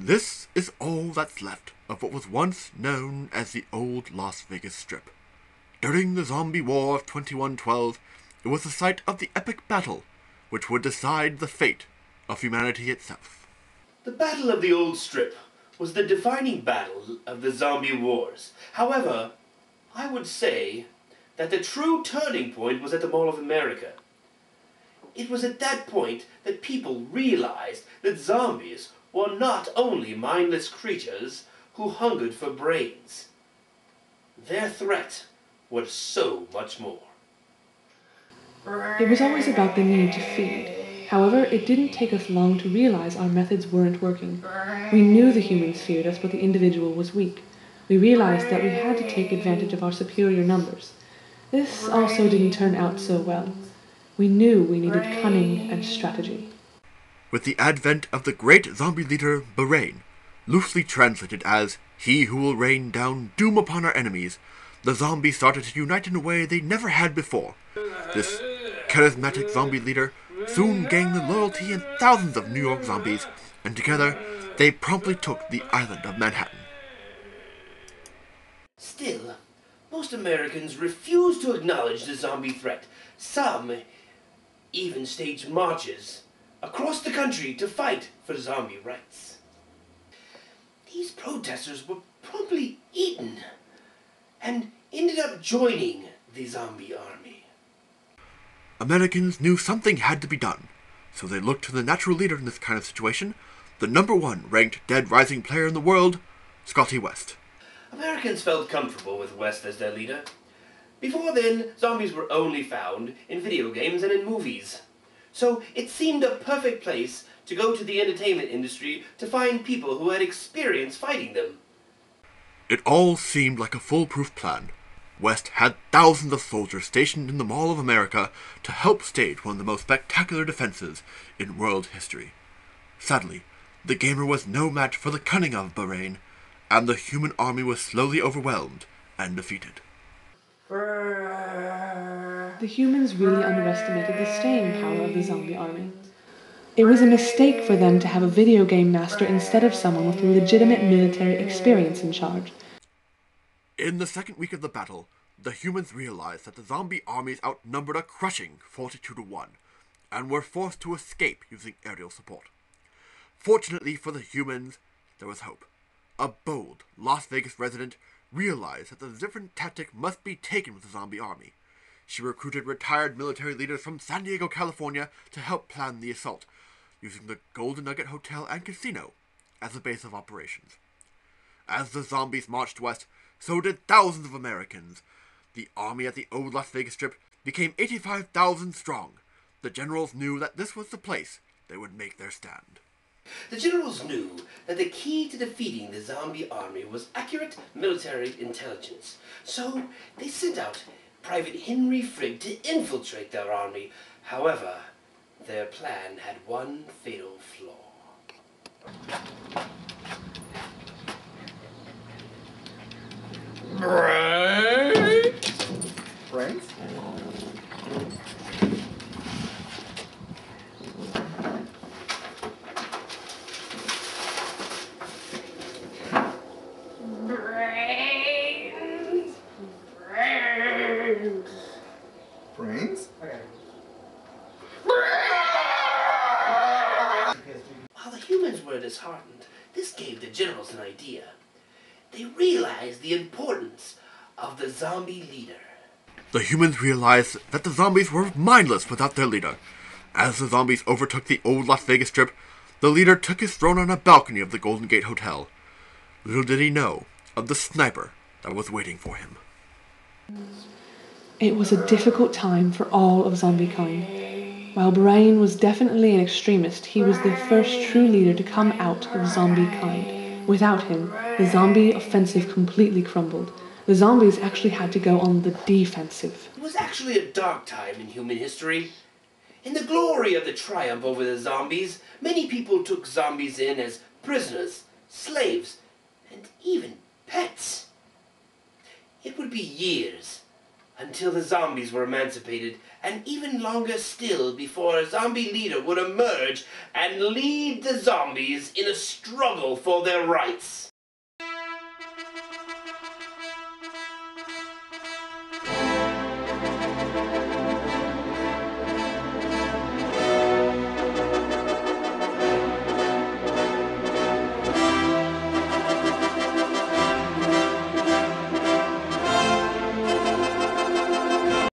This is all that's left of what was once known as the old Las Vegas Strip. During the Zombie War of 2112, it was the site of the epic battle which would decide the fate of humanity itself. The Battle of the Old Strip was the defining battle of the zombie wars. However, I would say that the true turning point was at the Mall of America. It was at that point that people realized that zombies were not only mindless creatures who hungered for brains. Their threat was so much more. It was always about the need to feed. However, it didn't take us long to realize our methods weren't working. We knew the humans feared us, but the individual was weak. We realized that we had to take advantage of our superior numbers. This also didn't turn out so well. We knew we needed cunning and strategy. With the advent of the great zombie leader, Barain, loosely translated as "he who will rain down doom upon our enemies," the zombies started to unite in a way they never had before. This charismatic zombie leader soon gained the loyalty of thousands of New York zombies, and together they promptly took the island of Manhattan. Still, most Americans refused to acknowledge the zombie threat. Some even staged marches across the country to fight for zombie rights. These protesters were promptly eaten and ended up joining the zombie army. Americans knew something had to be done, so they looked to the natural leader in this kind of situation, the #1 ranked Dead Rising player in the world, Scotty West. Americans felt comfortable with West as their leader. Before then, zombies were only found in video games and in movies. So it seemed a perfect place to go to the entertainment industry to find people who had experience fighting them. It all seemed like a foolproof plan. West had thousands of soldiers stationed in the Mall of America to help stage one of the most spectacular defenses in world history. Sadly, the gamer was no match for the cunning of Barain, and the human army was slowly overwhelmed and defeated. The humans really underestimated the staying power of the zombie army. It was a mistake for them to have a video game master instead of someone with legitimate military experience in charge. In the second week of the battle, the humans realized that the zombie armies outnumbered a crushing 42-1, and were forced to escape using aerial support. Fortunately for the humans, there was hope. A bold Las Vegas resident realized that the different tactic must be taken with the zombie army. She recruited retired military leaders from San Diego, California to help plan the assault, using the Golden Nugget Hotel and Casino as a base of operations. As the zombies marched west, so did thousands of Americans. The army at the old Las Vegas Strip became 85,000 strong. The generals knew that this was the place they would make their stand. The generals knew that the key to defeating the zombie army was accurate military intelligence. So they sent out Private Henry Frigg to infiltrate their army. However, their plan had one fatal flaw. Brains? Brains? Okay. While the humans were disheartened, this gave the generals an idea. They realized the importance of the zombie leader. The humans realized that the zombies were mindless without their leader. As the zombies overtook the old Las Vegas Strip, the leader took his throne on a balcony of the Golden Gate Hotel. Little did he know of the sniper that was waiting for him. It was a difficult time for all of zombiekind. While Barain was definitely an extremist, he was the first true leader to come out of zombiekind. Without him, the zombie offensive completely crumbled. The zombies actually had to go on the defensive. It was actually a dark time in human history. In the glory of the triumph over the zombies, many people took zombies in as prisoners, slaves, and even pets. It would be years until the zombies were emancipated, and even longer still before a zombie leader would emerge and lead the zombies in a struggle for their rights.